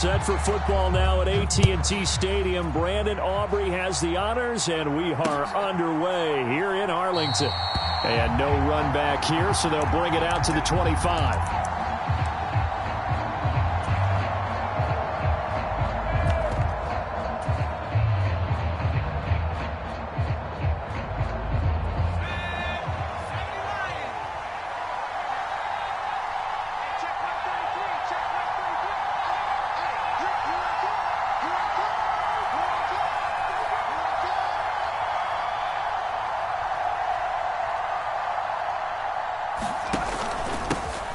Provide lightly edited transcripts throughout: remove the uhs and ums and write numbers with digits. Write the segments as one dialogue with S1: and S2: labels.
S1: Set for football now at AT&T Stadium. Brandon Aubrey has the honors, and we are underway here in Arlington. And no run back here, so they'll bring it out to the 25.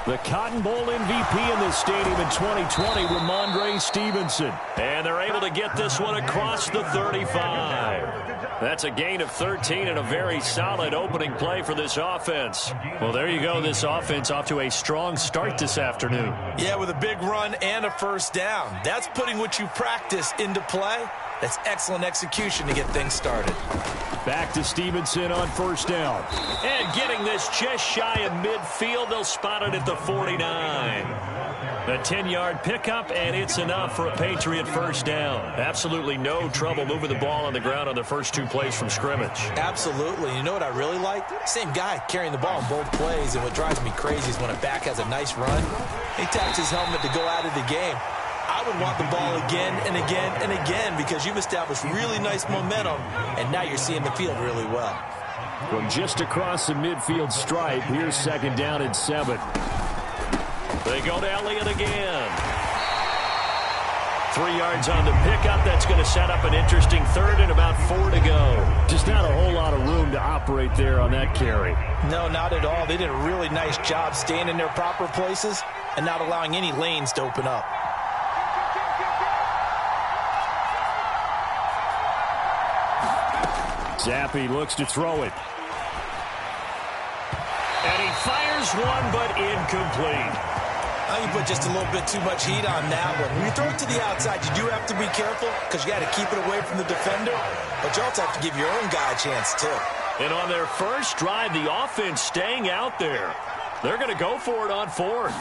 S1: The Cotton Bowl MVP in this stadium in 2020, Ramondre Stevenson. And they're able to get this one across the 35. That's a gain of 13 and a very solid opening play for this offense. Well, there you go. This offense off to a strong start this afternoon.
S2: Yeah, with a big run and a first down. That's putting what you practice into play. That's excellent execution to get things started.
S1: Back to Stevenson on first down. And getting this just shy of midfield. They'll spot it at the 49. A 10-yard pickup, and it's enough for a Patriot first down. Absolutely no trouble moving the ball on the ground on the first two plays from scrimmage.
S2: Absolutely. You know what I really like? Same guy carrying the ball in both plays, and what drives me crazy is when a back has a nice run, he taps his helmet to go out of the game. I would want the ball again and again and again because you've established really nice momentum, and now you're seeing the field really well.
S1: From just across the midfield stripe, here's second down and 7. They go to Elliott again. 3 yards on the pickup. That's going to set up an interesting third and about 4 to go. Just not a whole lot of room to operate there on that carry.
S2: No, not at all. They did a really nice job staying in their proper places and not allowing any lanes to open up.
S1: Zappi looks to throw it. And he fires one, but incomplete.
S2: You put just a little bit too much heat on that one. When you throw it to the outside, you do have to be careful because you got to keep it away from the defender. But you also have to give your own guy a chance, too.
S1: And on their first drive, the offense staying out there. They're going to go for it on 4th.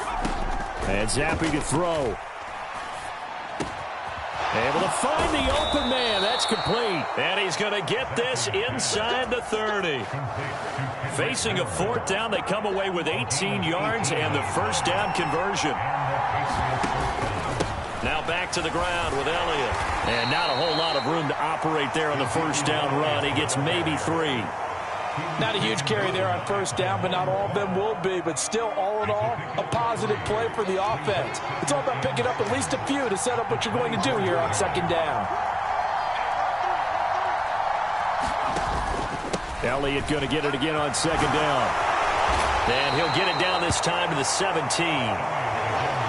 S1: And Zappi to throw. Able to find the open man. That's complete. And he's going to get this inside the 30. Facing a 4th down, they come away with 18 yards and the first down conversion. Now back to the ground with Elliott. And not a whole lot of room to operate there on the first down run. He gets maybe 3.
S2: Not a huge carry there on first down, but not all of them will be. But still, all in all, a positive play for the offense. It's all about picking up at least a few to set up what you're going to do here on second down.
S1: Elliott going to get it again on second down. And he'll get it down this time to the 17.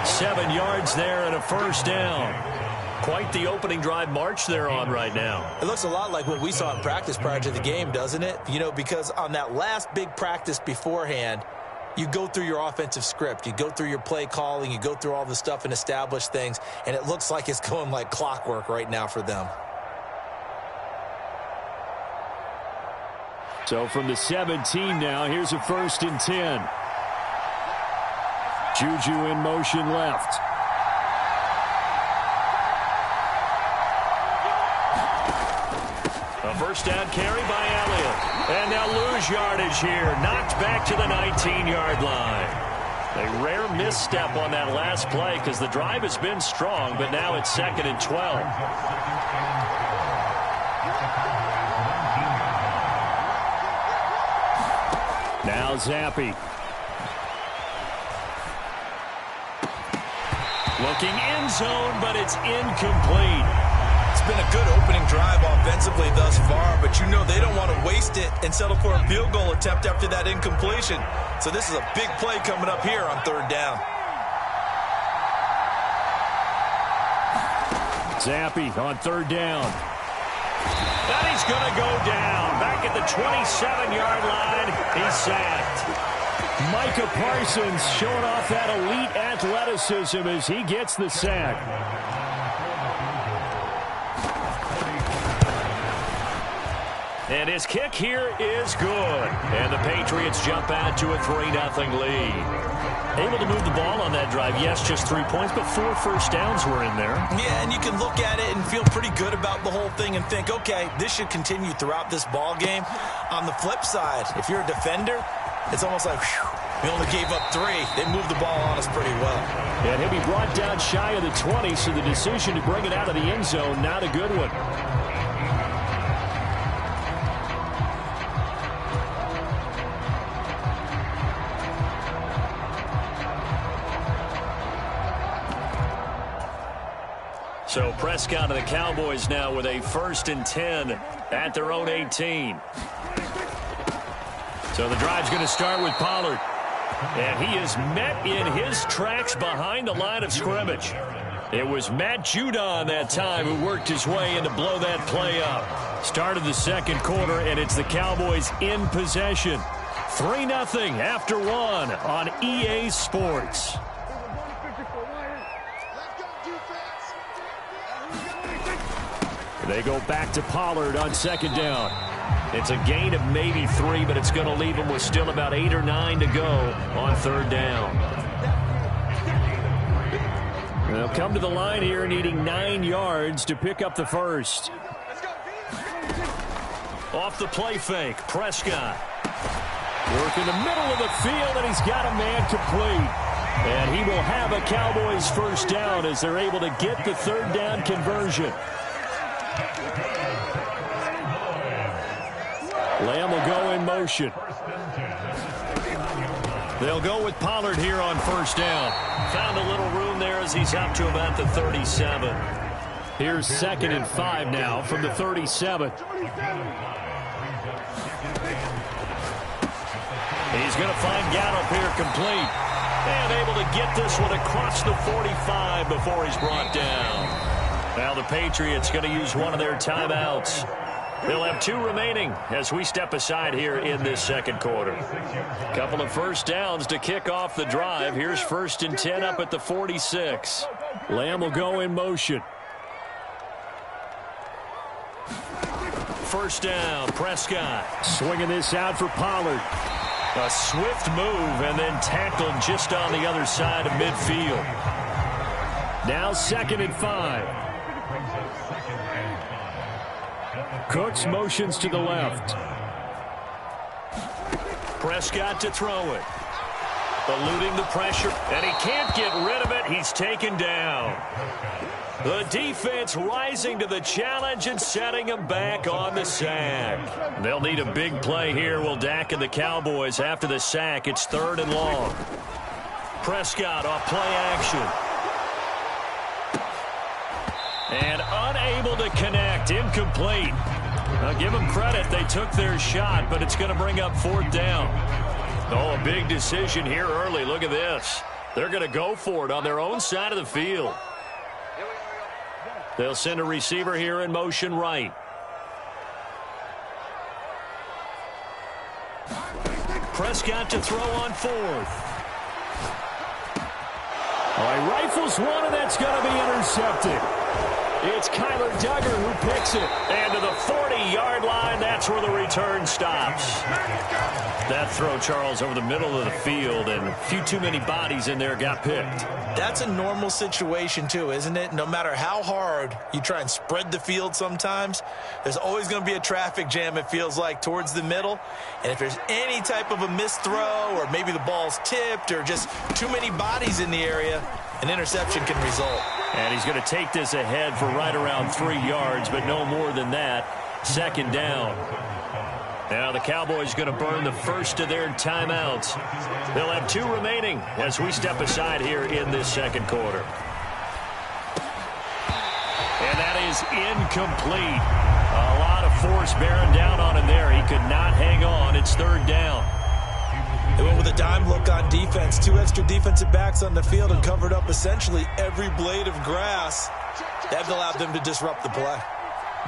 S1: 7 yards there and a first down. Quite the opening drive march they're on right now.
S2: It looks a lot like what we saw in practice prior to the game, doesn't it? You know, because on that last big practice beforehand, you go through your offensive script. You go through your play calling. You go through all the stuff and establish things. And it looks like it's going like clockwork right now for them.
S1: So from the 17 now, here's a 1st and 10. Juju in motion left. A first down carry by Elliott. And they'll lose yardage here. Knocked back to the 19-yard line. A rare misstep on that last play because the drive has been strong, but now it's 2nd and 12. Now Zappi. Looking end zone, but it's incomplete.
S2: It's been a good opening drive offensively thus far, but you know they don't want to waste it and settle for a field goal attempt after that incompletion. So this is a big play coming up here on 3rd down.
S1: Zappi on 3rd down. And he's going to go down. Back at the 27-yard line, he's sacked. Micah Parsons showing off that elite athleticism as he gets the sack. And his kick here is good. And the Patriots jump out to a 3-0 lead. Able to move the ball on that drive. Yes, just 3 points, but 4 first downs were in there.
S2: Yeah, and you can look at it and feel pretty good about the whole thing and think, okay, this should continue throughout this ball game. On the flip side, if you're a defender, it's almost like, whew, we only gave up 3. They moved the ball on us pretty well.
S1: And he'll be brought down shy of the 20, so the decision to bring it out of the end zone, not a good one. So Prescott and the Cowboys now with a 1st and 10 at their own 18. So the drive's going to start with Pollard. And he is met in his tracks behind the line of scrimmage. It was Matt Judon that time who worked his way in to blow that play up. Started the second quarter, and it's the Cowboys in possession. 3-0 after 1 on EA Sports. They go back to Pollard on 2nd down. It's a gain of maybe 3, but it's going to leave them with still about 8 or 9 to go on 3rd down. They'll come to the line here needing 9 yards to pick up the first. Off the play fake, Prescott. Work in the middle of the field, and he's got a man complete. And he will have a Cowboys first down as they're able to get the 3rd down conversion. Lamb will go in motion. They'll go with Pollard here on 1st down. Found a little room there as he's up to about the 37. Here's 2nd and 5 now from the 37. He's going to find Gallup here complete. And able to get this one across the 45 before he's brought down. Now the Patriots going to use one of their timeouts. They'll have 2 remaining as we step aside here in this second quarter. Couple of first downs to kick off the drive. Here's 1st and 10 up at the 46. Lamb will go in motion. 1st down, Prescott. Swinging this out for Pollard. A swift move and then tackled just on the other side of midfield. Now 2nd and 5. Cooks motions to the left. Prescott to throw it. Eluding the pressure, and he can't get rid of it. He's taken down. The defense rising to the challenge and setting him back on the sack. They'll need a big play here, will Dak and the Cowboys. After the sack, it's 3rd and long. Prescott off play action. And unable to connect. Incomplete. Now give them credit. They took their shot, but it's going to bring up 4th down. Oh, a big decision here early. Look at this. They're going to go for it on their own side of the field. They'll send a receiver here in motion right. Prescott to throw on 4th. Oh, he rifles one, and that's going to be intercepted. It's Kyler Duggar who picks it. And to the 40-yard line, that's where the return stops. That throw, Charles, over the middle of the field, and a few too many bodies in there got picked.
S2: That's a normal situation, too, isn't it? No matter how hard you try and spread the field sometimes, there's always going to be a traffic jam, it feels like, towards the middle. And if there's any type of a missed throw, or maybe the ball's tipped, or just too many bodies in the area, an interception can result.
S1: And he's going to take this ahead for right around 3 yards, but no more than that. 2nd down. Now the Cowboys going to burn the first of their timeouts. They'll have 2 remaining as we step aside here in this second quarter. And that is incomplete. A lot of force bearing down on him there. He could not hang on. It's 3rd down.
S2: They went with a dime look on defense. 2 extra defensive backs on the field and covered up essentially every blade of grass. That allowed them to disrupt the play.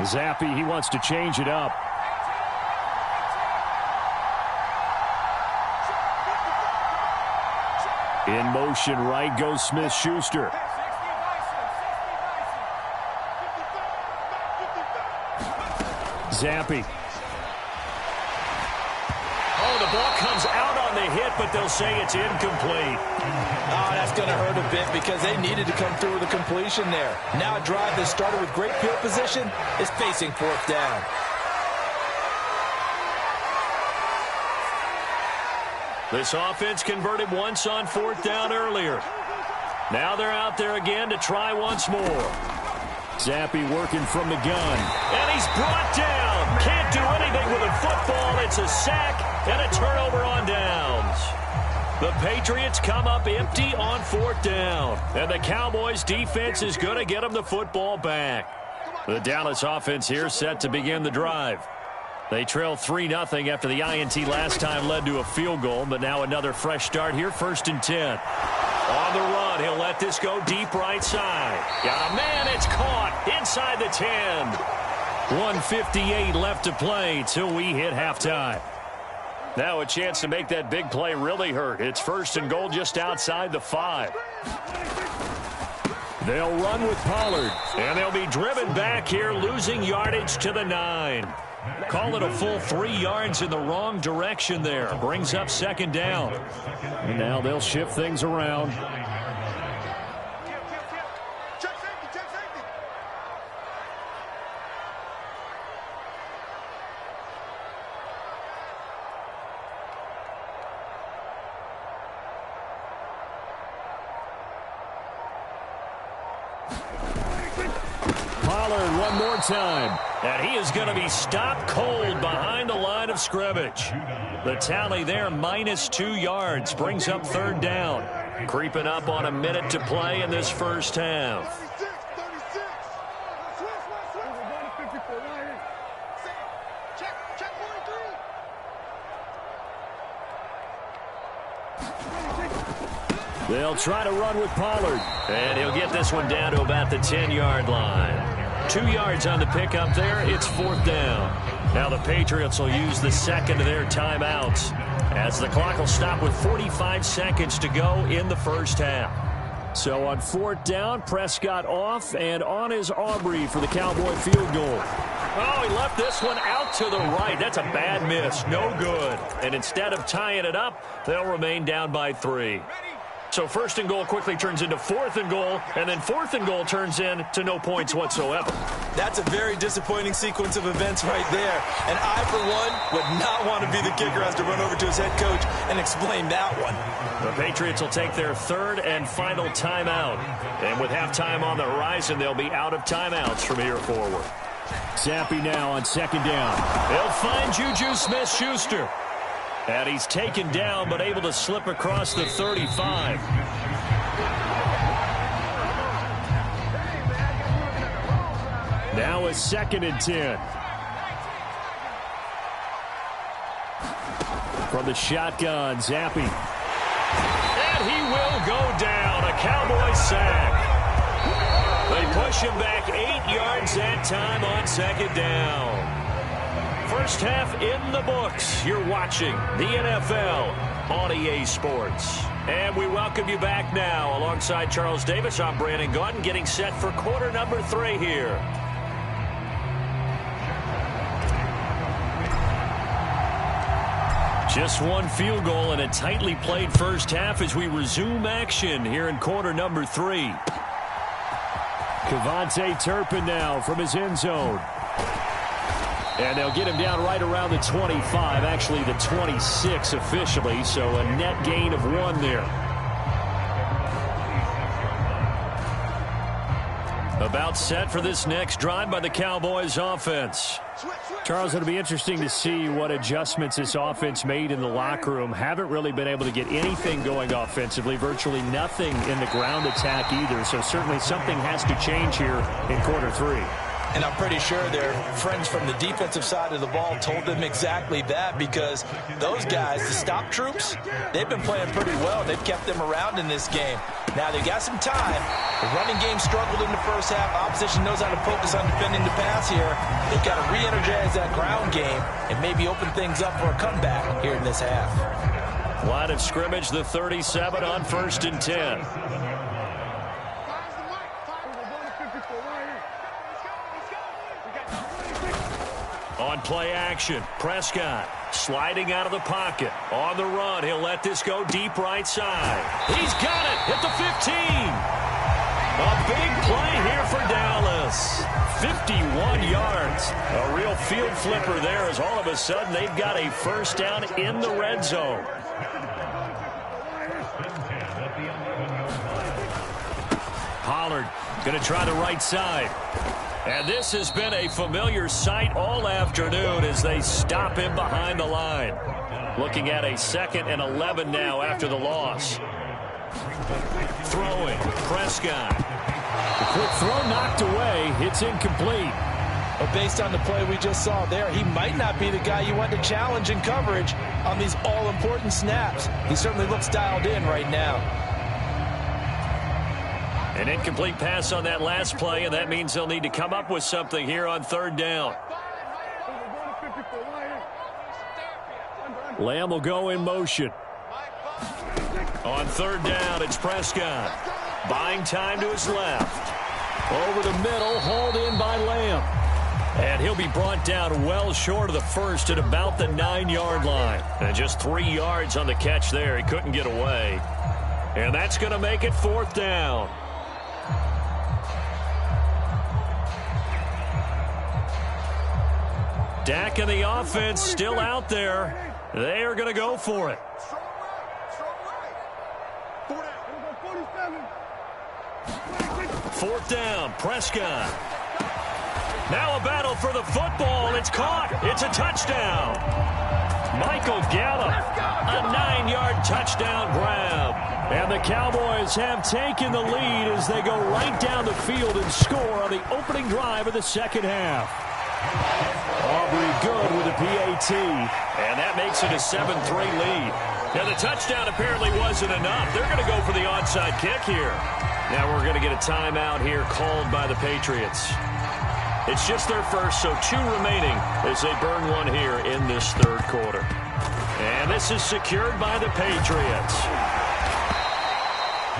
S1: Zappi, he wants to change it up. In motion right goes Smith-Schuster. Zappi. Oh, the the ball comes out on the hit, but they'll say it's incomplete.
S2: Oh, that's going to hurt a bit because they needed to come through with a completion there. Now a drive that started with great field position is facing fourth down.
S1: This offense converted once on fourth down earlier. Now they're out there again to try once more. Zappi working from the gun. And he's brought down. Can't do anything with a football. It's a sack and a turnover on downs. The Patriots come up empty on fourth down. And the Cowboys defense is going to get them the football back. The Dallas offense here set to begin the drive. They trail 3-0 after the INT last time led to a field goal, but now another fresh start here, 1st and 10. On the run, he'll let this go deep right side. Got a man, it's caught inside the 10. 1:58 left to play till we hit halftime. Now a chance to make that big play really hurt. It's 1st and goal just outside the 5. They'll run with Pollard, and they'll be driven back here, losing yardage to the 9. Call it a full 3 yards in the wrong direction there. Brings up 2nd down. And now they'll shift things around. Pollard one more time. And he is going to be stopped cold behind the line of scrimmage. The tally there, -2 yards, brings up 3rd down. Creeping up on a minute to play in this first half. They'll try to run with Pollard. And he'll get this one down to about the 10-yard line. 2 yards on the pickup there. It's 4th down. Now the Patriots will use the second of their timeouts as the clock will stop with 45 seconds to go in the first half. So on 4th down, Prescott off, and on is Aubrey for the Cowboy field goal. Oh, he left this one out to the right. That's a bad miss. No good. And instead of tying it up, they'll remain down by 3. So 1st and goal quickly turns into 4th and goal, and then 4th and goal turns into no points whatsoever.
S2: That's a very disappointing sequence of events right there. And I, for one, would not want to be the kicker as to run over to his head coach and explain that one.
S1: The Patriots will take their 3rd and final timeout. And with halftime on the horizon, they'll be out of timeouts from here forward. Zappi now on 2nd down. They'll find Juju Smith-Schuster. And he's taken down, but able to slip across the 35. Now a 2nd and 10. From the shotgun, Zappi. And he will go down. A Cowboy sack. They push him back 8 yards that time on 2nd down. First half in the books. You're watching the NFL on EA Sports. And we welcome you back now. Alongside Charles Davis, I'm Brandon Gaudin, getting set for quarter number 3 here. Just one field goal and a tightly played first half as we resume action here in quarter number 3. Kevontae Turpin now from his end zone. And they'll get him down right around the 25, actually the 26 officially, so a net gain of 1 there. About set for this next drive by the Cowboys offense. Charles, it'll be interesting to see what adjustments this offense made in the locker room. Haven't really been able to get anything going offensively, virtually nothing in the ground attack either, so certainly something has to change here in quarter 3.
S2: And I'm pretty sure their friends from the defensive side of the ball told them exactly that, because those guys, the stop troops, they've been playing pretty well. They've kept them around in this game. Now, they've got some time. The running game struggled in the first half. Opposition knows how to focus on defending the pass here. They've got to re-energize that ground game and maybe open things up for a comeback here in this half.
S1: Line of scrimmage, the 37 on 1st and 10. On play action, Prescott. Sliding out of the pocket. On the run, he'll let this go deep right side. He's got it at the 15. A big play here for Dallas. 51 yards. A real field flipper there as all of a sudden they've got a first down in the red zone. Pollard going to try the right side. And this has been a familiar sight all afternoon as they stop him behind the line. Looking at a 2nd and 11 now after the loss. Throwing, Prescott. The quick throw knocked away. It's incomplete.
S2: But based on the play we just saw there, he might not be the guy you want to challenge in coverage on these all-important snaps. He certainly looks dialed in right now.
S1: An incomplete pass on that last play, and that means they'll need to come up with something here on 3rd down. Lamb will go in motion. On 3rd down, it's Prescott. Buying time to his left. Over the middle, hauled in by Lamb. And he'll be brought down well short of the first at about the 9-yard line. And just 3 yards on the catch there. He couldn't get away. And that's going to make it 4th down. Dak and the offense still out there. They are going to go for it. Fourth down, Prescott. Now a battle for the football. It's caught. It's a touchdown. Michael Gallup, a 9-yard touchdown grab. And the Cowboys have taken the lead as they go right down the field and score on the opening drive of the 2nd half. Aubrey good with a PAT. And that makes it a 7-3 lead. Now the touchdown apparently wasn't enough. They're going to go for the onside kick here. Now we're going to get a timeout here called by the Patriots. It's just their first, so 2 remaining as they burn one here in this 3rd quarter. And this is secured by the Patriots.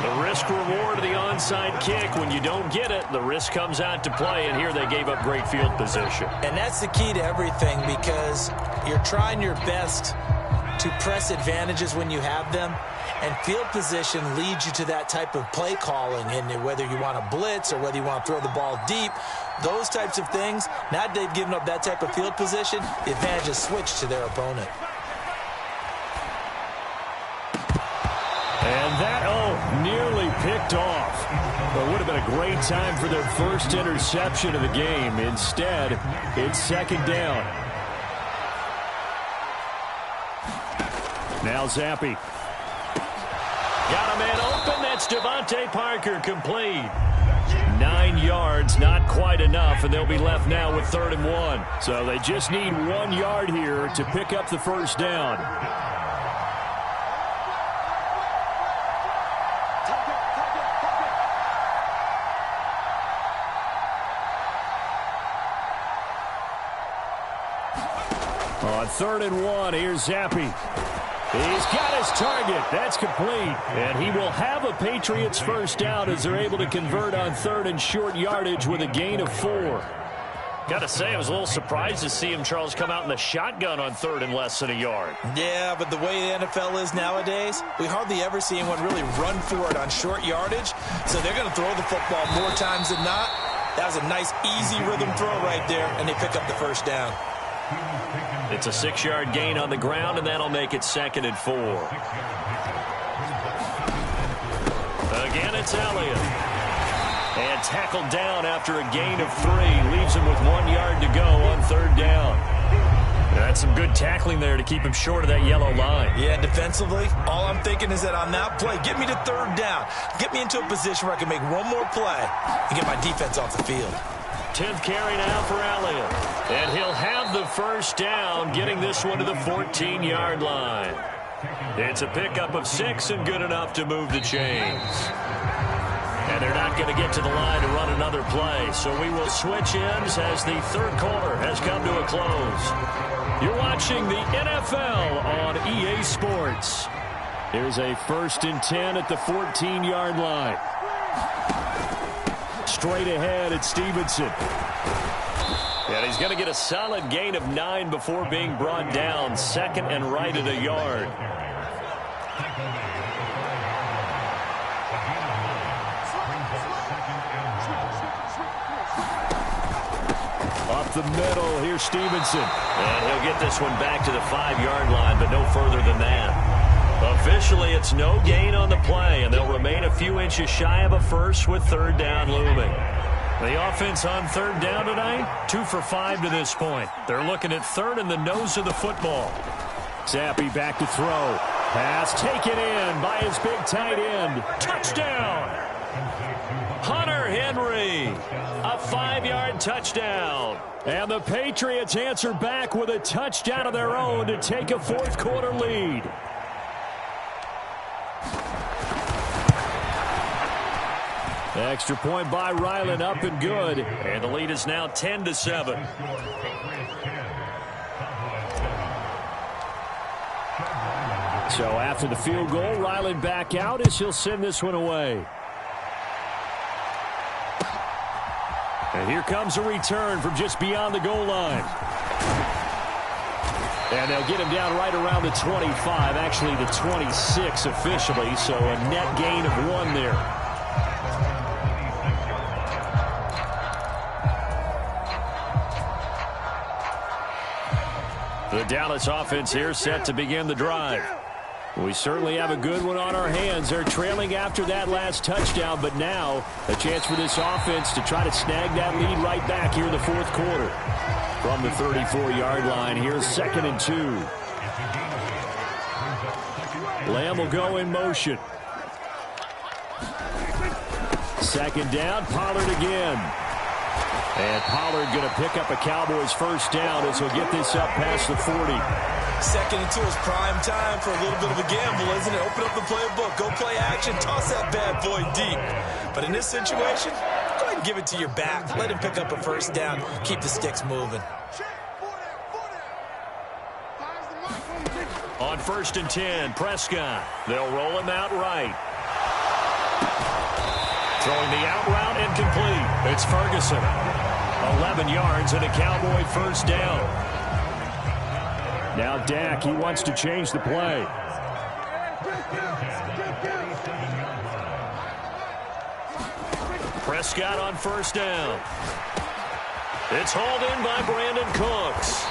S1: The risk-reward of the onside kick, when you don't get it, the risk comes out to play, and here they gave up great field position.
S2: And that's the key to everything, because you're trying your best to press advantages when you have them, and field position leads you to that type of play calling, and whether you want to blitz or whether you want to throw the ball deep, those types of things, now that they've given up that type of field position, the advantage is switched to their opponent.
S1: And that, nearly picked off. But it would have been a great time for their first interception of the game. Instead, it's 2nd down. Now Zappi. Got a man open. That's Devontae Parker, complete. 9 yards, not quite enough, and they'll be left now with 3rd and 1. So they just need 1 yard here to pick up the first down. On 3rd and 1, here's Zappi. He's got his target. That's complete. And he will have a Patriots first down as they're able to convert on 3rd and short yardage with a gain of 4. Got to say, I was a little surprised to see him, Charles, come out in the shotgun on 3rd and less than a yard.
S2: Yeah, but the way the NFL is nowadays, we hardly ever see anyone really run for it on short yardage. So they're going to throw the football more times than not. That was a nice, easy rhythm throw right there, and they pick up the first down.
S1: It's a 6-yard gain on the ground, and that'll make it 2nd and 4. Again, it's Elliott. And tackled down after a gain of 3. Leaves him with 1 yard to go on 3rd down. That's some good tackling there to keep him short of that yellow line.
S2: Yeah, defensively, all I'm thinking is that on that play, get me to 3rd down. Get me into a position where I can make one more play and get my defense off the field.
S1: 10th carry now for Elliott. And he'll have the first down, getting this one to the 14-yard line. It's a pickup of 6 and good enough to move the chains. And they're not going to get to the line to run another play. So we will switch ends as the 3rd quarter has come to a close. You're watching the NFL on EA Sports. Here's a 1st and 10 at the 14-yard line. Straight ahead, it's Stevenson. And he's going to get a solid gain of 9 before being brought down. 2nd and right at a yard. Up the middle, here's Stevenson. And he'll get this one back to the 5-yard line, but no further than that. Officially, it's no gain on the play, and they'll remain a few inches shy of a first with 3rd down looming. The offense on 3rd down tonight, 2 for 5 to this point. They're looking at 3rd in the nose of the football. Zappi back to throw. Pass taken in by his big tight end. Touchdown! Hunter Henry, a 5-yard touchdown. And the Patriots answer back with a touchdown of their own to take a 4th quarter lead. Extra point by Ryland, up and good. And the lead is now 10-7. So after the field goal, Ryland back out as he'll send this one away. And here comes a return from just beyond the goal line. And they'll get him down right around the 25, actually the 26 officially, so a net gain of 1 there. The Dallas offense here set to begin the drive. We certainly have a good one on our hands. They're trailing after that last touchdown, but now a chance for this offense to try to snag that lead right back here in the 4th quarter. From the 34-yard line, here's 2nd and 2. Lamb will go in motion. 2nd down, Pollard again. And Pollard going to pick up a Cowboys 1st down as he'll get this up past the 40.
S2: 2nd and 2 is prime time for a little bit of a gamble, isn't it? Open up the playbook, go play action, toss that bad boy deep. But in this situation, go ahead and give it to your back. Let him pick up a 1st down, keep the sticks moving.
S1: On 1st and 10, Prescott. They'll roll him out right. Throwing the out route incomplete. It's Ferguson. 11 yards and a Cowboy 1st down. Now Dak, he wants to change the play. Prescott on 1st down. It's hauled in by Brandon Cooks.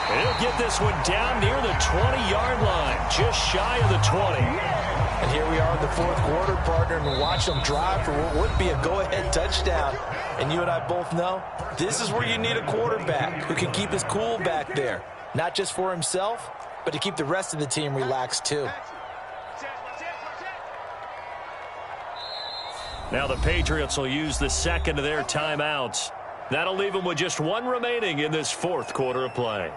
S1: He'll get this one down near the 20-yard line, just shy of the 20.
S2: And here we are in the 4th quarter, partner, and watch them drive for what would be a go-ahead touchdown. And you and I both know this is where you need a quarterback who can keep his cool back there. Not just for himself, but to keep the rest of the team relaxed too.
S1: Now the Patriots will use the 2nd of their timeouts. That'll leave them with just 1 remaining in this 4th quarter of play.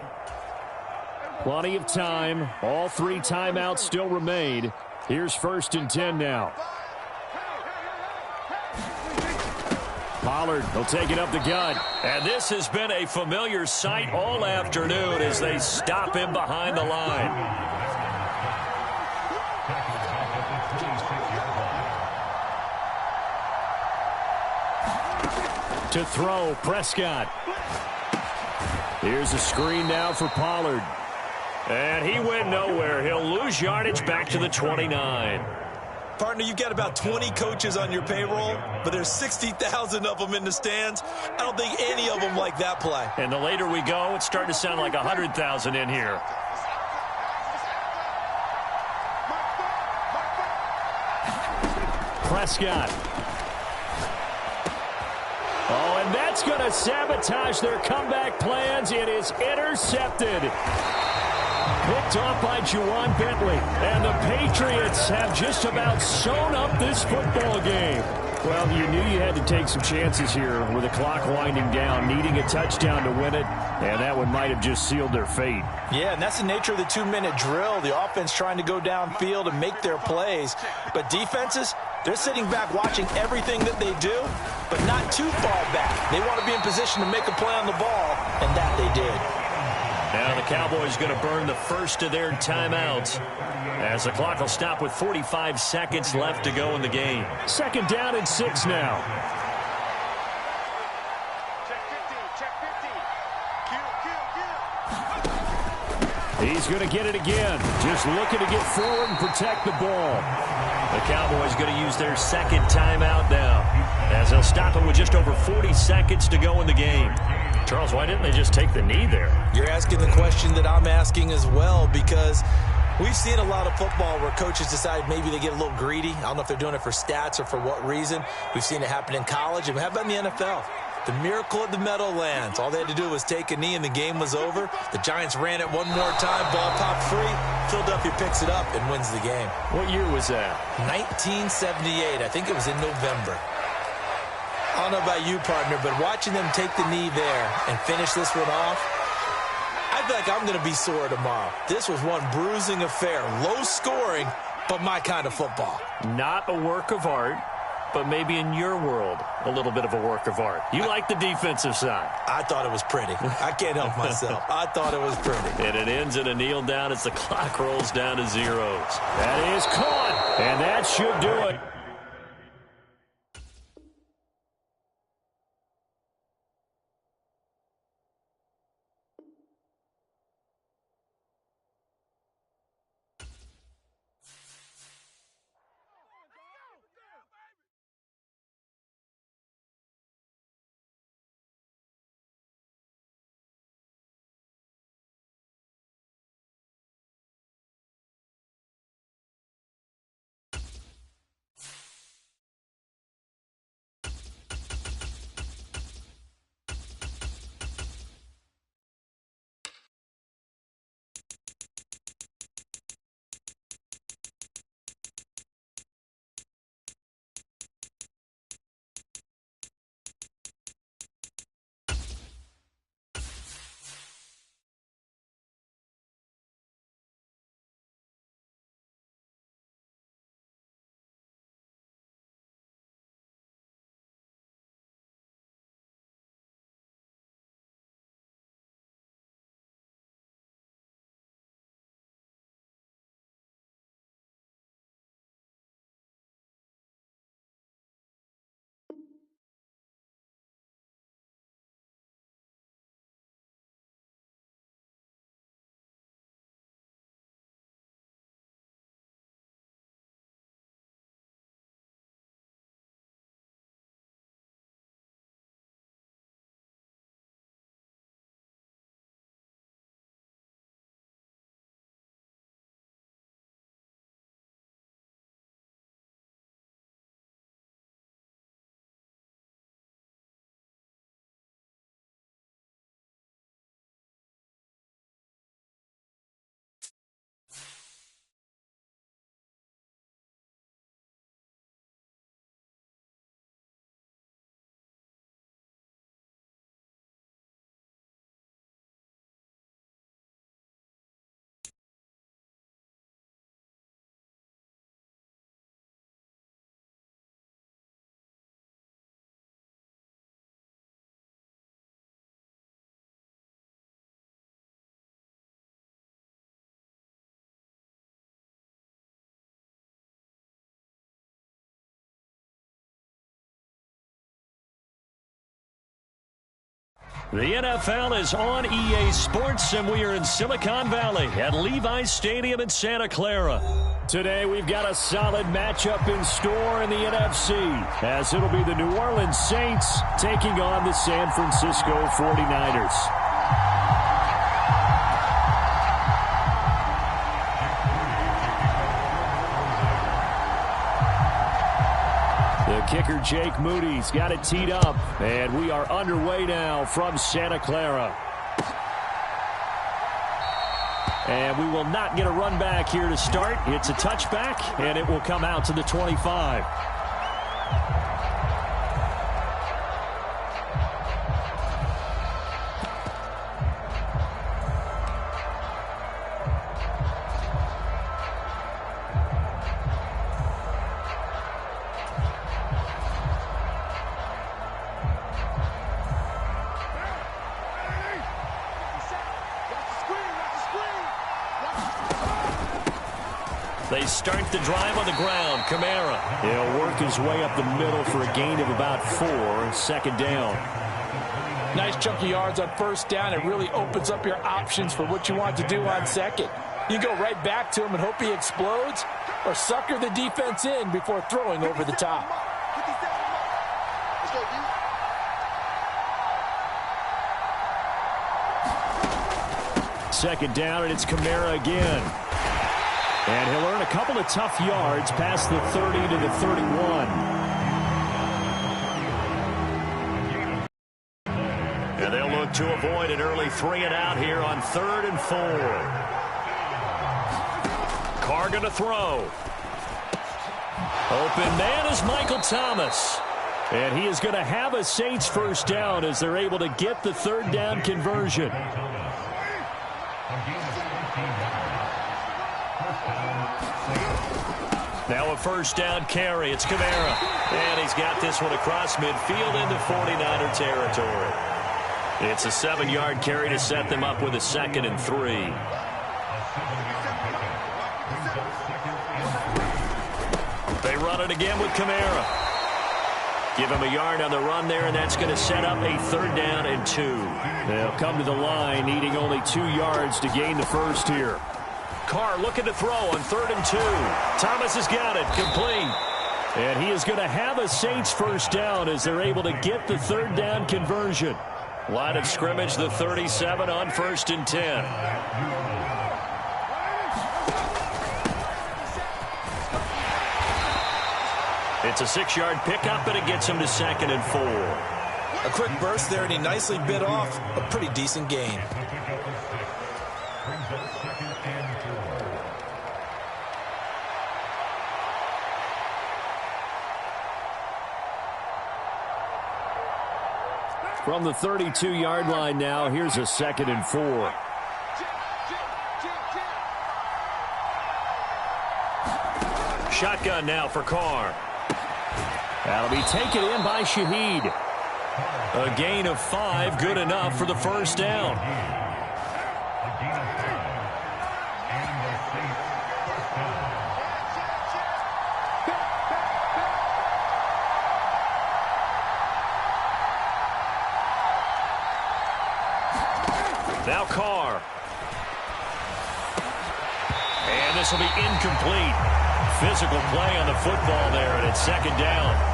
S1: Plenty of time. All 3 timeouts still remain. Here's 1st and 10 now. Pollard will take it up the gut. And this has been a familiar sight all afternoon as they stop him behind the line. To throw, Prescott. Here's a screen now for Pollard. And he went nowhere. He'll lose yardage back to the 29.
S2: Partner, you've got about 20 coaches on your payroll, but there's 60,000 of them in the stands. I don't think any of them like that play.
S1: And the later we go, it's starting to sound like 100,000 in here. Prescott. Oh, and that's going to sabotage their comeback plans. It is intercepted. Picked off by Juwan Bentley. And the Patriots have just about sewn up this football game. Well, you knew you had to take some chances here with the clock winding down, needing a touchdown to win it, and that one might have just sealed their fate.
S2: Yeah, and that's the nature of the 2-minute drill. The offense trying to go downfield and make their plays. But defenses, they're sitting back watching everything that they do, but not too far back. They want to be in position to make a play on the ball, and that they did.
S1: Now the Cowboys going to burn the first of their timeouts as the clock will stop with 45 seconds left to go in the game. 2nd down and 6 now. He's going to get it again. Just looking to get forward and protect the ball. The Cowboys going to use their second timeout now, as they'll stop him with just over 40 seconds to go in the game. Charles, why didn't they just take the knee there?
S2: You're asking the question that I'm asking as well, because we've seen a lot of football where coaches decide maybe they get a little greedy. I don't know if they're doing it for stats or for what reason. We've seen it happen in college, and how about in the NFL? The miracle of the Meadowlands. All they had to do was take a knee and the game was over. The Giants ran it one more time. Ball popped free. Philadelphia picks it up and wins the game.
S1: What year was that?
S2: 1978. I think it was in November. I don't know about you, partner, but watching them take the knee there and finish this one off, I feel like I'm going to be sore tomorrow. This was one bruising affair. Low scoring, but my kind of football.
S1: Not a work of art, but maybe in your world, a little bit of a work of art. You like the defensive side.
S2: I thought it was pretty. I can't help myself. I thought it was pretty.
S1: And it ends in a kneel down as the clock rolls down to zeros. That is caught, and that should do it. The NFL is on EA Sports, and we are in Silicon Valley at Levi's Stadium in Santa Clara. Today, we've got a solid matchup in store in the NFC, as it'll be the New Orleans Saints taking on the San Francisco 49ers. The kicker, Jake Moody's got it teed up, and we are underway now from Santa Clara. And we will not get a run back here to start. It's a touchback, and it will come out to the 25. They start the drive on the ground. Kamara. He'll work his way up the middle for a gain of about 4. Second down.
S3: Nice chunk of yards on first down. It really opens up your options for what you want to do on second. You go right back to him and hope he explodes, or sucker the defense in before throwing over the top.
S1: Second down, and it's Kamara again. And he'll earn a couple of tough yards past the 30 to the 31. And they'll look to avoid an early 3-and-out here on 3rd and 4. Carr going to throw. Open man is Michael Thomas. And he is going to have a Saints first down as they're able to get the 3rd down conversion. Now a first down carry. It's Kamara. And he's got this one across midfield into 49er territory. It's a 7-yard carry to set them up with a 2nd and 3. They run it again with Kamara. Give him a yard on the run there, and that's going to set up a 3rd down and 2. They'll come to the line needing only 2 yards to gain the first here. Carr looking to throw on 3rd and 2. Thomas has got it. Complete. And he is going to have a Saints first down as they're able to get the 3rd down conversion. Line of scrimmage, the 37 on 1st and 10. It's a 6-yard pickup, and it gets him to 2nd and 4.
S2: A quick burst there, and he nicely bit off a pretty decent gain.
S1: From the 32-yard line now, here's a 2nd and 4. Shotgun now for Carr. That'll be taken in by Shaheed. A gain of 5, good enough for the first down. Now Carr. And this will be incomplete. Physical play on the football there, and it's 2nd down.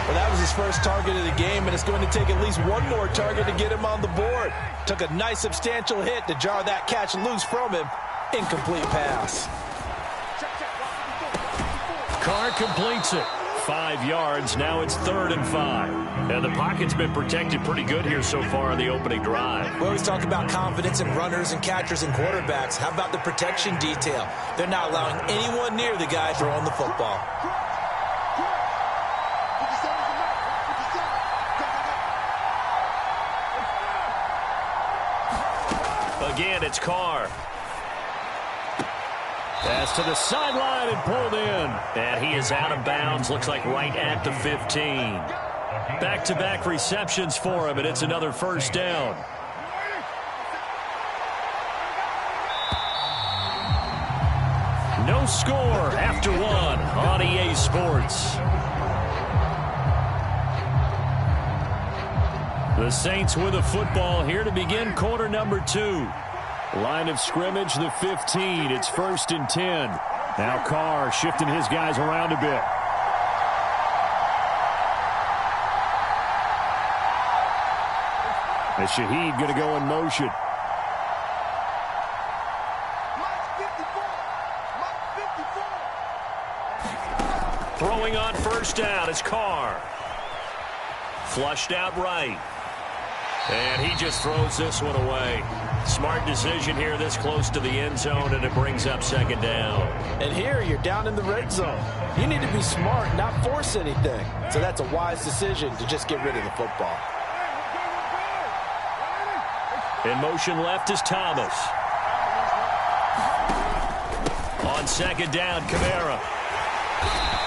S2: Well, that was his first target of the game, and it's going to take at least one more target to get him on the board. Took a nice substantial hit to jar that catch loose from him. Incomplete pass.
S1: Carr completes it. 5 yards. Now it's 3rd and 5. And the pocket's been protected pretty good here so far on the opening drive.
S2: We always talk about confidence in runners and catchers and quarterbacks. How about the protection detail? They're not allowing anyone near the guy throwing the football.
S1: Again, it's Carr. Pass to the sideline and pulled in. And he is out of bounds. Looks like right at the 15. Back-to-back receptions for him, and it's another first down. No score after 1 on EA Sports. The Saints with a football here to begin quarter number 2. Line of scrimmage, the 15. It's 1st and 10. Now Carr shifting his guys around a bit. And Shaheed going to go in motion. Throwing on first down is Carr. Flushed out right. And he just throws this one away. Smart decision here this close to the end zone, and it brings up 2nd down.
S3: And here you're down in the red zone. You need to be smart, not force anything. So that's a wise decision to just get rid of the football.
S1: In motion left is Thomas. On 2nd down, Kamara.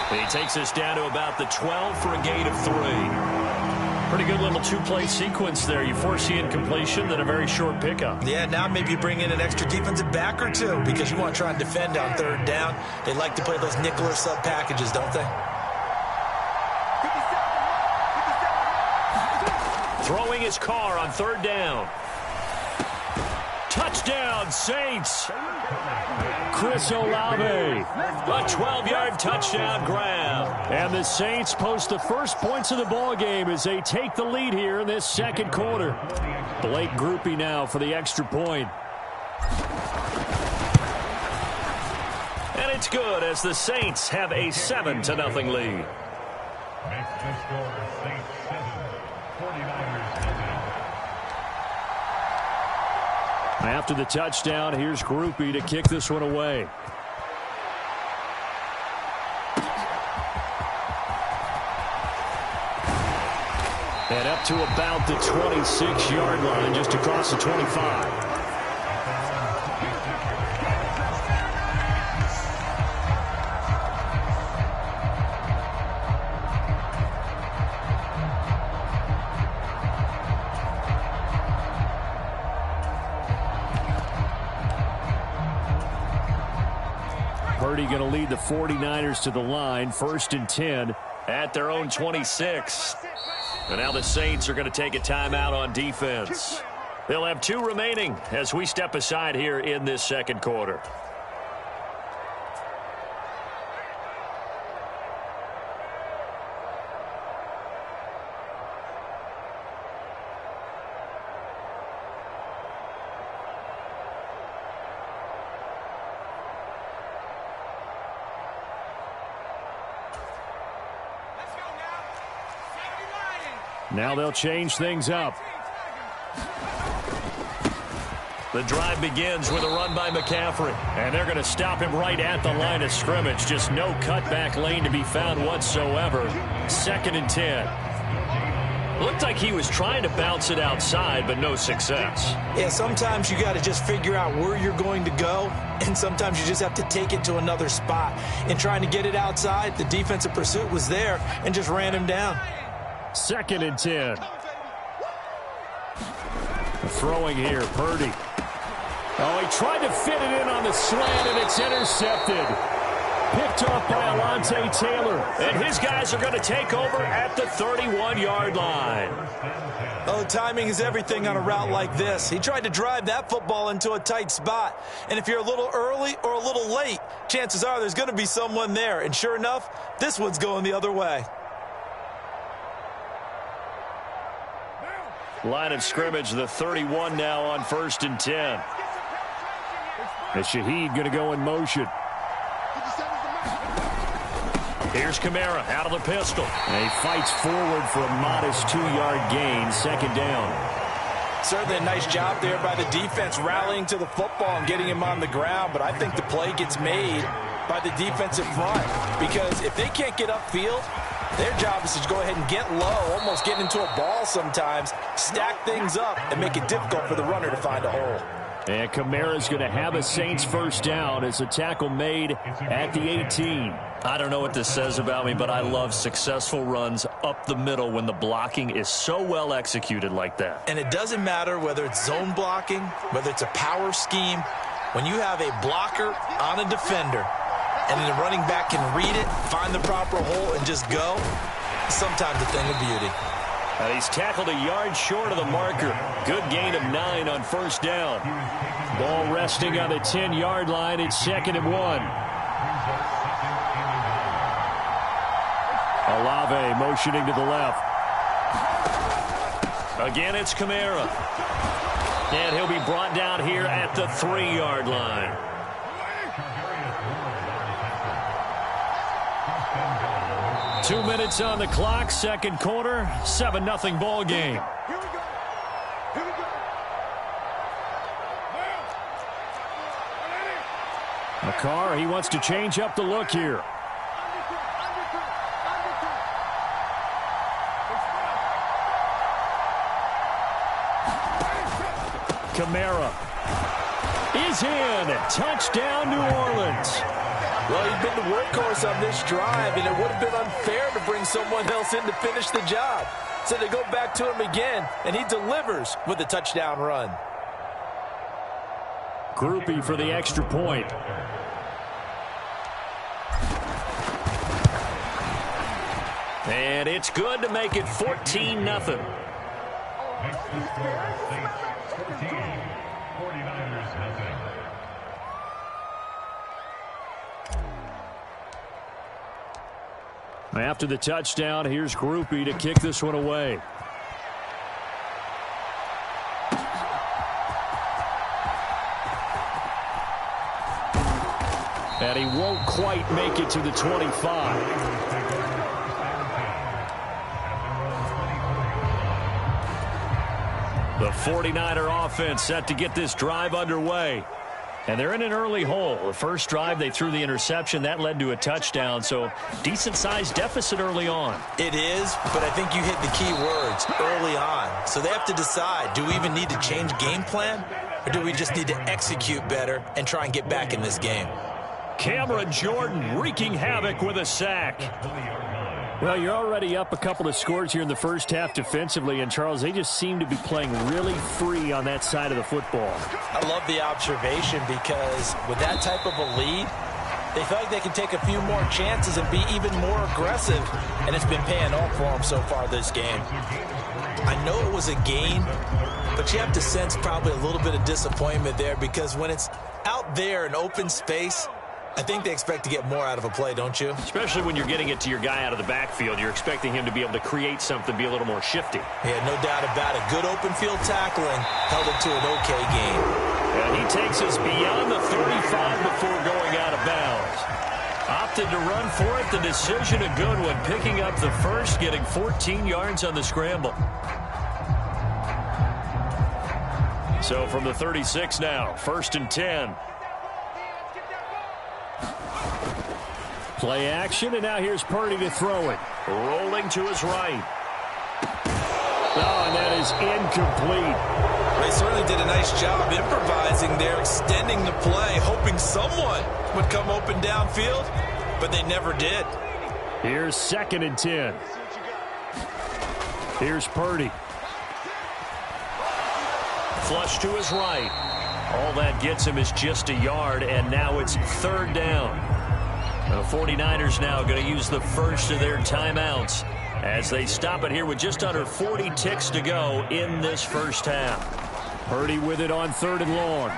S1: He takes us down to about the 12 for a gain of 3. Pretty good little 2-play sequence there. You force the incompletion, then a very short pickup.
S2: Yeah, now maybe you bring in an extra defensive back or 2 because you want to try and defend on 3rd down. They like to play those nickel or sub packages, don't they?
S1: Throwing his car on third down. Touchdown, Saints. Chris Olave. A 12-yard touchdown grab. And the Saints post the first points of the ball game as they take the lead here in this second quarter. Blake Grupe now for the extra point. And it's good as the Saints have a 7-0 lead. After the touchdown, here's Grupe to kick this one away. And up to about the 26-yard line, just across the 25. Purdy going to lead the 49ers to the line, 1st and 10 at their own 26. And now the Saints are going to take a timeout on defense. They'll have 2 remaining as we step aside here in this second quarter. Now they'll change things up. The drive begins with a run by McCaffrey. And they're going to stop him right at the line of scrimmage. Just no cutback lane to be found whatsoever. 2nd and 10. Looked like he was trying to bounce it outside, but no success.
S2: Yeah, sometimes you got to just figure out where you're going to go, and sometimes you just have to take it to another spot. In trying to get it outside, the defensive pursuit was there and just ran him down.
S1: 2nd and 10. Throwing here, Purdy. Oh, he tried to fit it in on the slant, and it's intercepted. Picked off by Alontae Taylor. And his guys are going to take over at the 31-yard line.
S2: Oh, timing is everything on a route like this. He tried to drive that football into a tight spot. And if you're a little early or a little late, chances are there's going to be someone there. And sure enough, this one's going the other way.
S1: Line of scrimmage, the 31 now on 1st and 10. And Shaheed going to go in motion. Here's Kamara out of the pistol. And he fights forward for a modest 2-yard gain, 2nd down.
S3: Certainly a nice job there by the defense rallying to the football and getting him on the ground. But I think the play gets made by the defensive front. Because if they can't get upfield, their job is to go ahead and get low, almost get into a ball sometimes, stack things up, and make it difficult for the runner to find a hole.
S1: And Kamara's going to have a Saints first down as a tackle made at the 18. I don't know what this says about me, but I love successful runs up the middle when the blocking is so well executed like that.
S2: And it doesn't matter whether it's zone blocking, whether it's a power scheme. When you have a blocker on a defender, and then the running back can read it, find the proper hole, and just go, sometimes a thing of beauty.
S1: He's tackled a yard short of the marker. Good gain of 9 on 1st down. Ball resting on the 10-yard line. It's 2nd and 1. Olave motioning to the left. Again, it's Kamara. And he'll be brought down here at the 3-yard line. Two minutes on the clock, second quarter, 7-0 ball game. McCarr, he wants to change up the look here. Kamara is in. Touchdown, New Orleans.
S3: Well, he's been the workhorse on this drive, and it would have been unfair to bring someone else in to finish the job. So they go back to him again, and he delivers with a touchdown run.
S1: Grupe for the extra point. And it's good to make it 14-0.
S4: Makes the score 6-14. 49ers nothing.
S1: After the touchdown, here's Groupie to kick this one away. And he won't quite make it to the 25. The 49er offense set to get this drive underway. And they're in an early hole. The first drive, they threw the interception. That led to a touchdown, so decent-sized deficit early on.
S2: It is, but I think you hit the key words, early on. So they have to decide, do we even need to change game plan, or do we just need to execute better and try and get back in this game?
S1: Cameron Jordan wreaking havoc with a sack. Well, you're already up a couple of scores here in the first half defensively, and Charles, they just seem to be playing really free on that side of the football.
S2: I love the observation because with that type of a lead, they feel like they can take a few more chances and be even more aggressive, and it's been paying off for them so far this game. I know it was a gain, but you have to sense probably a little bit of disappointment there because when it's out there in open space, I think they expect to get more out of a play, don't you?
S1: Especially when you're getting it to your guy out of the backfield. You're expecting him to be able to create something, be a little more shifty.
S2: Yeah, no doubt about it. Good open field tackling held it to an okay game.
S1: And he takes us beyond the 35 before going out of bounds. Opted to run for it. The decision a good one. Picking up the first, getting 14 yards on the scramble. So from the 36 now, 1st and 10. Play action, and now here's Purdy to throw it. Rolling to his right. Oh, and that is incomplete.
S2: They certainly did a nice job improvising there, extending the play, hoping someone would come open downfield, but they never did.
S1: Here's 2nd and 10. Here's Purdy. Flush to his right. All that gets him is just a yard, and now it's 3rd down. The 49ers now going to use the first of their timeouts as they stop it here with just under 40 ticks to go in this first half. Purdy with it on 3rd and long.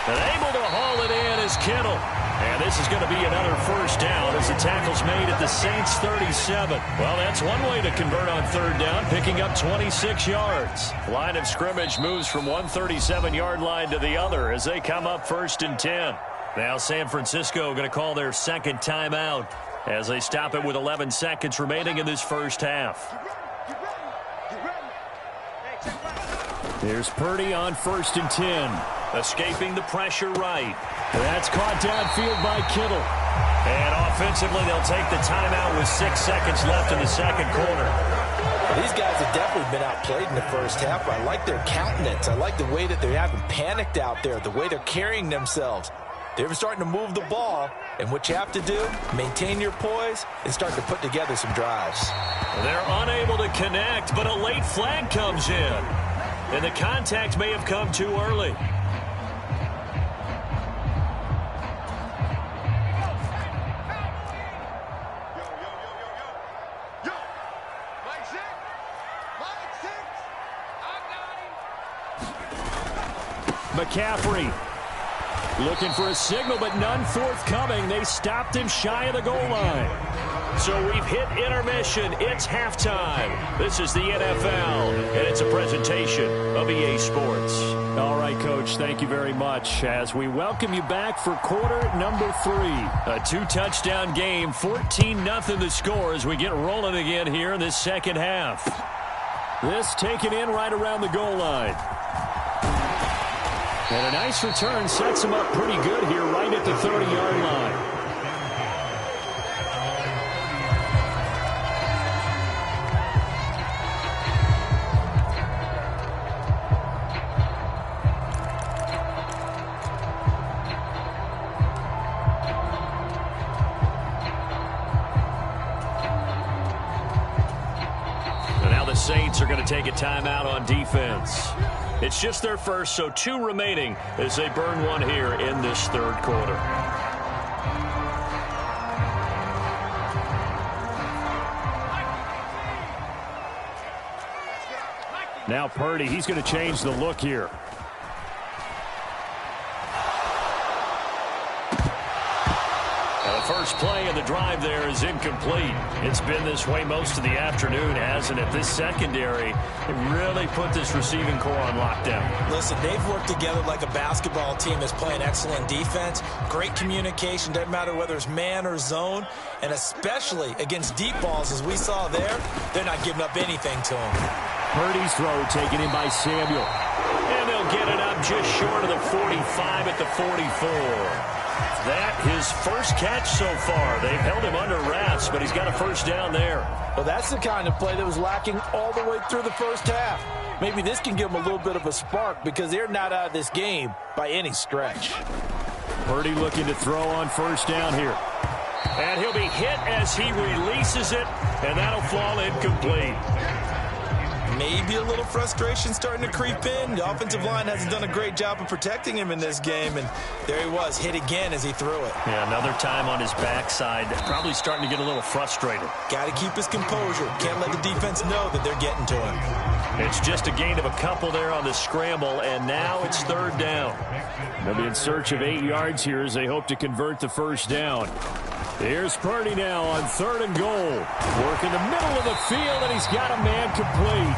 S1: And able to haul it in is Kittle. And this is going to be another first down as the tackle's made at the Saints 37. Well, that's one way to convert on 3rd down, picking up 26 yards. Line of scrimmage moves from one 37-yard line to the other as they come up 1st and 10. Now San Francisco going to call their 2nd timeout as they stop it with 11 seconds remaining in this first half. There's Purdy on 1st and 10. Escaping the pressure right. That's caught downfield by Kittle. And offensively, they'll take the timeout with 6 seconds left in the second quarter.
S2: Well, these guys have definitely been outplayed in the first half. I like their countenance. I like the way that they haven't panicked out there, the way they're carrying themselves. They're starting to move the ball, and what you have to do, maintain your poise and start to put together some drives.
S1: They're unable to connect, but a late flag comes in. And the contact may have come too early. McCaffrey looking for a signal, but none forthcoming. They stopped him shy of the goal line. So we've hit intermission. It's halftime. This is the NFL, and it's a presentation of EA Sports. All right, Coach, thank you very much as we welcome you back for quarter number 3. A 2-touchdown game, 14-0 the score as we get rolling again here in this second half. This taken in right around the goal line. And a nice return sets him up pretty good here right at the 30-yard line. And now the Saints are going to take a timeout on defense. It's just their first, so 2 remaining as they burn one here in this third quarter. Now Purdy, he's going to change the look here. First play of the drive there is incomplete. It's been this way most of the afternoon, hasn't it? This secondary, it really put this receiving core on lockdown.
S2: Listen, they've worked together like a basketball team that's playing excellent defense. Great communication, doesn't matter whether it's man or zone. And especially against deep balls, as we saw there, they're not giving up anything to them.
S1: Purdy's throw taken in by Samuel. And they'll get it up just short of the 45 at the 44. That his first catch so far. They've held him under wraps, but he's got a first down there.
S3: Well, that's the kind of play that was lacking all the way through the first half. Maybe this can give them a little bit of a spark because they're not out of this game by any stretch.
S1: Purdy looking to throw on first down here. And he'll be hit as he releases it, and that'll fall incomplete.
S2: Maybe a little frustration starting to creep in. The offensive line hasn't done a great job of protecting him in this game, and there he was, hit again as he threw it.
S1: Yeah, another time on his backside, probably starting to get a little frustrated.
S2: Got to keep his composure. Can't let the defense know that they're getting to him.
S1: It's just a gain of a couple there on the scramble, and now it's third down. They'll be in search of 8 yards here as they hope to convert the first down. Here's Purdy now on third and goal. Work in the middle of the field, and he's got a man complete.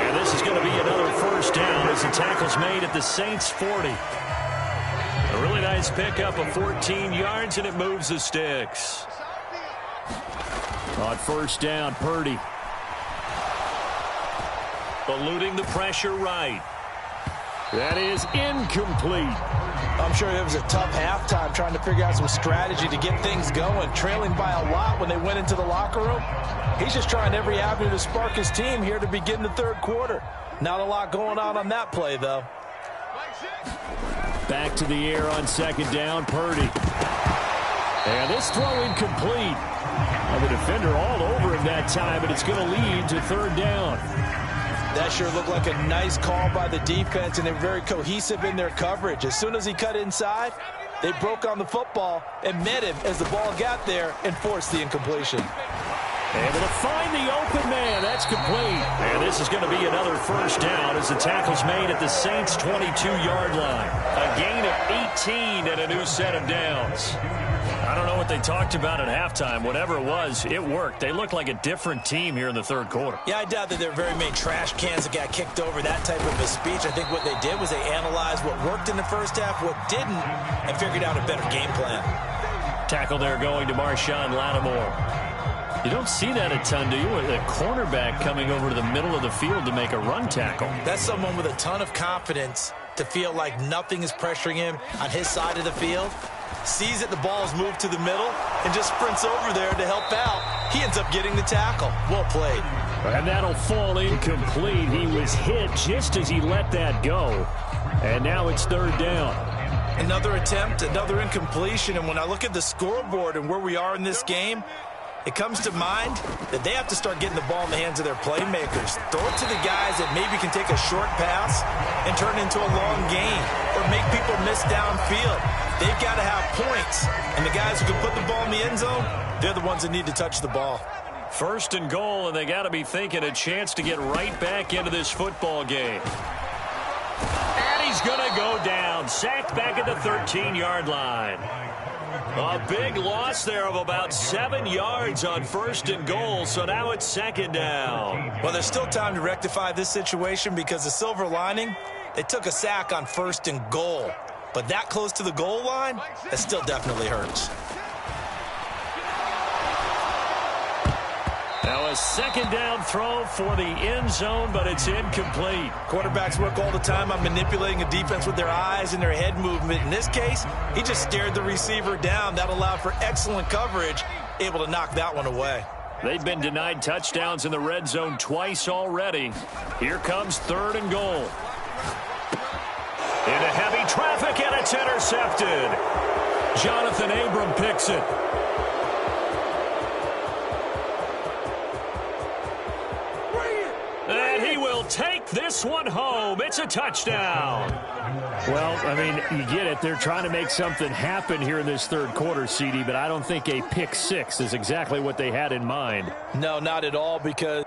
S1: And this is going to be another first down as the tackle's made at the Saints' 40. A really nice pickup of 14 yards, and it moves the sticks. On first down, Purdy. Eluding the pressure right. That is incomplete.
S3: I'm sure it was a tough halftime trying to figure out some strategy to get things going, trailing by a lot when they went into the locker room. He's just trying every avenue to spark his team here to begin the third quarter. Not a lot going on that play, though.
S1: Back to the air on second down, Purdy. And this throw incomplete. And the defender all over him that time, but it's going to lead to third down.
S3: That sure looked like a nice call by the defense, and they're very cohesive in their coverage. As soon as he cut inside, they broke on the football and met him as the ball got there and forced the incompletion.
S1: Able to find the open man. That's complete. And this is going to be another first down as the tackle's made at the Saints' 22-yard line. A gain of 18 and a new set of downs. I don't know what they talked about at halftime. Whatever it was, it worked. They looked like a different team here in the third quarter.
S2: Yeah, I doubt that there were very many trash cans that got kicked over, that type of a speech. I think what they did was they analyzed what worked in the first half, what didn't, and figured out a better game plan.
S1: Tackle there going to Marshawn Lattimore. You don't see that a ton, do you? A cornerback coming over to the middle of the field to make a run tackle.
S2: That's someone with a ton of confidence to feel like nothing is pressuring him on his side of the field. Sees that the ball is moved to the middle and just sprints over there to help out. He ends up getting the tackle. Well played.
S1: And that'll fall incomplete. He was hit just as he let that go. And now it's third down.
S2: Another attempt, another incompletion. And when I look at the scoreboard and where we are in this game, it comes to mind that they have to start getting the ball in the hands of their playmakers. Throw it to the guys that maybe can take a short pass and turn it into a long gain or make people miss downfield. They've got to have points. And the guys who can put the ball in the end zone, they're the ones that need to touch the ball.
S1: First and goal, and they got to be thinking a chance to get right back into this football game. And he's going to go down. Sacked back at the 13-yard line. A big loss there of about 7 yards on first and goal, so now it's second down.
S2: Well, there's still time to rectify this situation because the silver lining, they took a sack on first and goal. But that close to the goal line, that still definitely hurts.
S1: Now a second down throw for the end zone, but it's incomplete.
S2: Quarterbacks work all the time on manipulating a defense with their eyes and their head movement. In this case, he just stared the receiver down. That allowed for excellent coverage, able to knock that one away.
S1: They've been denied touchdowns in the red zone twice already. Here comes third and goal. Into heavy traffic, and it's intercepted. Jonathan Abram picks it. And he will take this one home. It's a touchdown. Well, I mean, you get it. They're trying to make something happen here in this third quarter, CD, but I don't think a pick six is exactly what they had in mind.
S3: No, not at all, because